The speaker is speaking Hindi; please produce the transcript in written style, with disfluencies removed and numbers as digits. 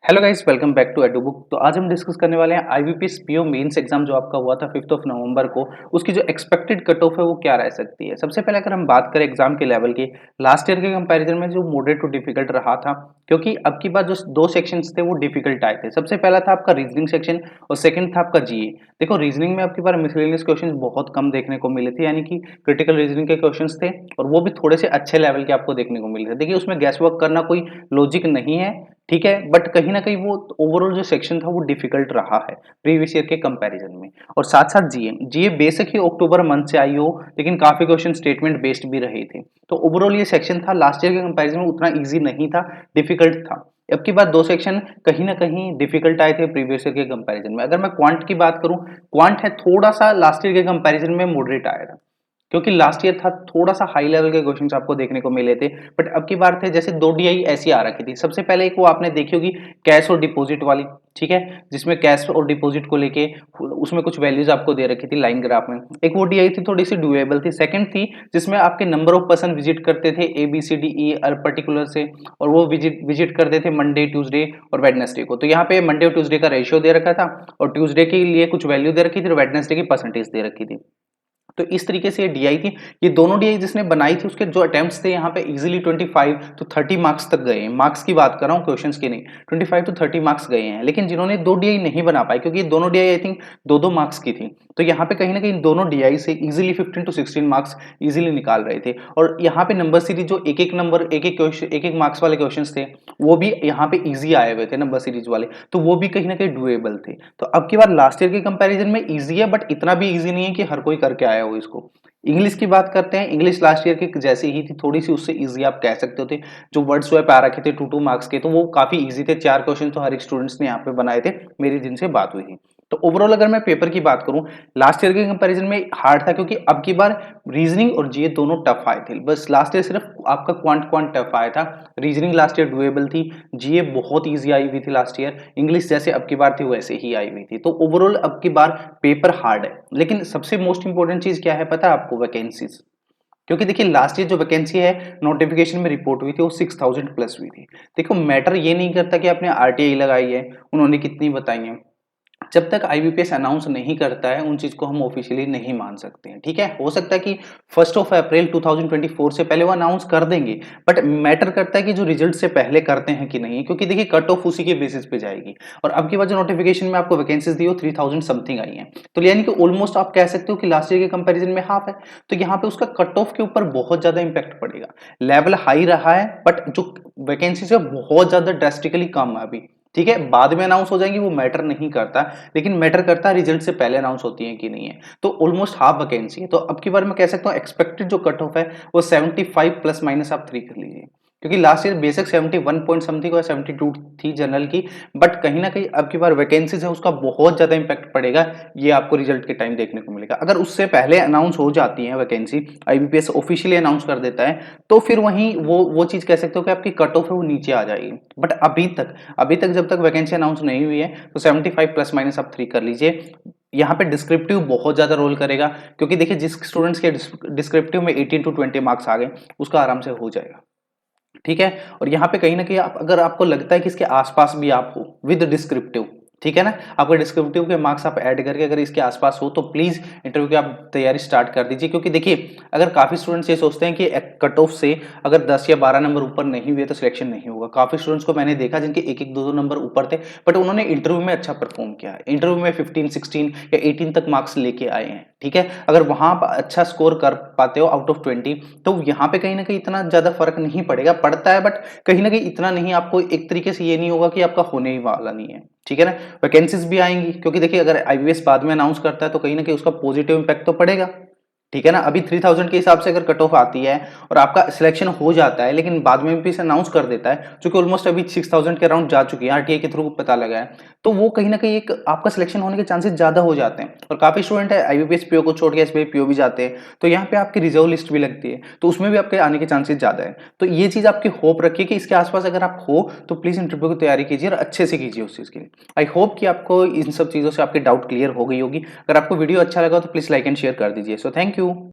Hello guys, welcome back to Edubook. तो आज हम डिस्कस करने वाले हैं आईबीपीएस पीओ मेंस एग्जाम जो आपका हुआ था 5th ऑफ नवंबर को। उसकी जो एक्सपेक्टेड कट ऑफ है वो क्या रह सकती है। सबसे पहले अगर हम बात करें एग्जाम के लेवल की, लास्ट ईयर के कंपैरिजन में जो मॉडरेट टू डिफिकल्ट रहा था, क्योंकि अब की बार जो दो सेक्शंस थे वो डिफिकल्ट आए थे। सबसे पहला था आपका रीजनिंग सेक्शन और सेकंड था आपका जीए। देखो, रीजनिंग में अब की बार मिसलेनियस क्वेश्चन बहुत कम देखने को मिले थे, यानी कि क्रिटिकल रीजनिंग के क्वेश्चन थे और वो भी थोड़े से अच्छे लेवल के आपको देखने को मिले थे। देखिए, उसमें गैस वर्क करना कोई लॉजिक नहीं है, ठीक है, बट कहीं न कहीं वो ओवरऑल जो सेक्शन था वो डिफिकल्ट रहा है प्रीवियस ईयर के कंपैरिजन में। और साथ-साथ जीए बेशक ही अक्टूबर मंथ से आई हो, लेकिन काफ़ी क्वेश्चन स्टेटमेंट बेस्ड भी रहे थे। तो ओवरऑल ये सेक्शन था लास्ट ईयर के कंपैरिजन में उतना ईज़ी नहीं था, डिफिकल्ट था। अब की बार 2 सेक्शन कहीं न कहीं डिफिकल्ट आए थे प्रीवियस ईयर के कंपैरिजन में। अगर मैं क्वांट की बात करूँ, क्वांट है थोड़ा-सा लास्ट ईयर के कंपैरिजन में मॉडरेट आया था। क्योंकि लास्ट ईयर था थोड़ा-सा हाई लेवल के क्वेश्चंस आपको देखने को मिले थे, बट अब की बार थे जैसे 2 डीआई ऐसी आ रखी थी। सबसे पहले एक वो आपने देखी होगी कैश और डिपॉजिट वाली, ठीक है? जिसमें कैश और डिपॉजिट को लेके उसमें कुछ वैल्यूज़ आपको दे रखी थी लाइन ग्राफ में। एक वो डीआई थी थोड़ी-सी डुएबल थी। सेकंड थी जिसमें आपके नंबर ऑफ पर्सन विजिट करते थे ए, बी, सी, डी, ई पर्टिकुलर से, और वो विजिट विजिट करते थे मंडे, ट्यूसडे और वेडनेसडे को। तो यहाँ पे मंडे और ट्यूसडे का रेशियो दे रखा था और ट्यूसडे के लिए कुछ वैल्यू दे रखी थी और वेडनेसडे की परसेंटेज दे रखी थी। तो इस तरीके से ये डीआई थी। ये दोनों डीआई जिसने बनाई थी उसके जो अटेम्प्ट्स थे यहाँ पे इजीली 25 टू 30 मार्क्स तक गए हैं। मार्क्स की बात कर रहा हूँ, क्वेश्चंस की नहीं। 25 टू 30 मार्क्स गए हैं, लेकिन जिन्होंने 2 डीआई नहीं बना पाए, क्योंकि ये दोनों डीआई आई थिंक 2-2 मार्क्स की थी। तो यहाँ पे कहीं न कहीं दोनों डीआई से इजीली 15 टू 16 मार्क्स इजीली निकाल रहे थे। और यहाँ पे नंबर सीरीज जो एक-एक नंबर, एक-एक क्वेश्चन, एक-एक मार्क्स वाले क्वेश्चंस थे, वो भी यहाँ पे ईज़ी आए हुए थे नंबर सीरीज वाले। तो वो भी कहीं न कहीं डूएबल थे। तो अब की बार लास्ट ईयर के कंपैरिजन में ईज़ी है, बट इतना भी ईज़ी नहीं है कि हर कोई करके आया हो इसको। इंग्लिश की बात करते हैं। इंग्लिश लास्ट ईयर की जैसी ही थी, थोड़ी-सी उससे ईज़ी आप कह सकते थे। जो वर्ड स्वैप आ रखे थे 2-2 मार्क्स के, तो वो काफ़ी ईज़ी थे। 4 क्वेश्चन तो हर एक स्टूडेंट्स ने यहाँ पे बनाए थे, मेरी जिनसे बात हुई थी। तो ओवरऑल अगर मैं पेपर की बात करूँ, लास्ट ईयर के कंपैरिजन में हार्ड था, क्योंकि अब की बार रीजनिंग और जीए दोनों टफ आए थे। बस लास्ट ईयर सिर्फ आपका क्वांट क्वांट टफ आया था। रीजनिंग लास्ट ईयर डुएबल थी, जीए बहुत ईज़ी आई हुई थी लास्ट ईयर। इंग्लिश जैसे अब की बार थी वैसे ही आई हुई थी। तो ओवरऑल अब की बार पेपर हार्ड है। लेकिन सबसे मोस्ट इंपोर्टेंट चीज़ क्या है पता है आपको? वैकेंसीज़। क्योंकि देखिए, लास्ट ईयर जो वैकेंसी है नोटिफिकेशन में रिपोर्ट हुई थी वो 6000 प्लस हुई थी। देखो, मैटर ये नहीं करता कि आपने आरटीआई लगाई है, उन्होंने कितनी बताई है। जब तक आईबीपीएस अनाउंस नहीं करता है, उन चीज़ को हम ऑफिशियली नहीं मान सकते हैं, ठीक है? हो सकता है कि 1st ऑफ अप्रैल 2024 से पहले वो अनाउंस कर देंगे, बट मैटर करता है कि जो रिजल्ट से पहले करते हैं कि नहीं, क्योंकि देखिए कट ऑफ उसी के बेसिस पे जाएगी। और अब की बार जो नोटिफिकेशन में आपको वैकेंसीज दी हो 3000 समथिंग आई हैं। तो यानी कि ऑलमोस्ट आप कह सकते हो कि लास्ट ईयर के कंपैरिजन में हाफ है। तो यहाँ पे उसका कट ऑफ के ऊपर बहुत ज़्यादा इम्पैक्ट पड़ेगा। लेवल हाई रहा है, बट जो वैकेंसीज है बहुत ज़्यादा ड्रास्टिकली कम है अभी। ठीक है, बाद में अनाउंस हो जाएंगी वो मैटर नहीं करता, लेकिन मैटर करता है रिजल्ट से पहले अनाउंस होती है कि नहीं है। तो ऑलमोस्ट हाफ वैकेंसी है। तो अब की बार मैं कह सकता हूँ एक्सपेक्टेड जो कट ऑफ है वो 75 प्लस माइनस आप 3 कर लीजिए, क्योंकि लास्ट ईयर बेशक 71 पॉइंट समथिंग और 72 थी जनरल की, बट कहीं ना कहीं अब की बार वैकेंसीज है उसका बहुत ज्यादा इंपैक्ट पड़ेगा। ये आपको रिजल्ट के टाइम देखने को मिलेगा। अगर उससे पहले अनाउंस हो जाती है वैकेंसी, आईबीपीएस ऑफिशियली अनाउंस कर देता है, तो फिर वहीं वो चीज कह सकते हो कि आपकी कट ऑफ है वो नीचे आ जाएगी। बट अभी तक जब तक वैकेंसी अनाउंस नहीं हुई है, तो 75 प्लस माइनस आप 3 कर लीजिए। यहाँ पे डिस्क्रिप्टिव बहुत ज्यादा रोल करेगा, क्योंकि देखिए जिस स्टूडेंट्स के डिस्क्रिप्टिव में 18 टू 20 मार्क्स आ गए, उसका आराम से हो जाएगा, ठीक है? और यहाँ पे कहीं न कहीं आप, अगर आपको लगता है कि इसके आस-पास भी आप हो विद डिस्क्रिप्टिव, ठीक है ना? आपके डिस्क्रिप्टिव के मार्क्स आप ऐड करके अगर इसके आस-पास हो, तो प्लीज़ इंटरव्यू की आप तैयारी स्टार्ट कर दीजिए। क्योंकि देखिए, अगर काफ़ी स्टूडेंट्स ये सोचते हैं कि कट ऑफ से अगर 10 या 12 नंबर ऊपर नहीं हुए तो सिलेक्शन नहीं होगा। काफ़ी स्टूडेंट्स को मैंने देखा जिनके 1-1, 2-2 नंबर ऊपर थे, बट उन्होंने इंटरव्यू में अच्छा परफॉर्म किया है। इंटरव्यू में 15, 16 या 18 तक मार्क्स लेके आए हैं, ठीक है? अगर वहाँ आप अच्छा स्कोर कर पाते हो आउट ऑफ 20, तो यहाँ पे कहीं न कहीं इतना ज़्यादा फ़र्क नहीं पड़ेगा, पड़ता है, बट कहीं न कहीं इतना नहीं। आपको एक तरीके से ये नहीं होगा कि आपका होने ही वाला नहीं है, ठीक है ना? वैकेंसीज़ भी आएँगी, क्योंकि देखिए अगर आईबीएस बाद में अनाउंस करता है तो कहीं न कहीं उसका पॉजिटिव इम्पैक्ट तो पड़ेगा, ठीक है ना? अभी 3000 के हिसाब से अगर कट ऑफ आती है और आपका सिलेक्शन हो जाता है, लेकिन बाद में भी इसे अनाउंस कर देता है, जो कि ऑलमोस्ट अभी 6000 के अराउंड जा चुकी है, आरटीआई के थ्रू पता लगा है, तो वो कहीं न कहीं एक आपका सिलेक्शन होने के चांसेस ज़्यादा हो जाते हैं। और काफ़ी स्टूडेंट है आईबीपीएस पीओ को छोड़ के एसबीआई पीओ भी जाते हैं, तो यहाँ पे आपकी रिजर्व लिस्ट भी लगती है, तो उसमें भी आपके आने के चांसेस ज़्यादा है। तो ये चीज़ आपकी होप रखिए कि इसके आस-पास अगर आप हो, तो प्लीज़ इंटरव्यू की तैयारी कीजिए और अच्छे से कीजिए उस चीज़ के लिए। आई होप कि आपको इन सब चीज़ों से आपकी डाउट क्लियर हो गई होगी। अगर आपको वीडियो अच्छा लगा तो प्लीज़ लाइक एंड शेयर कर दीजिए। So thank you.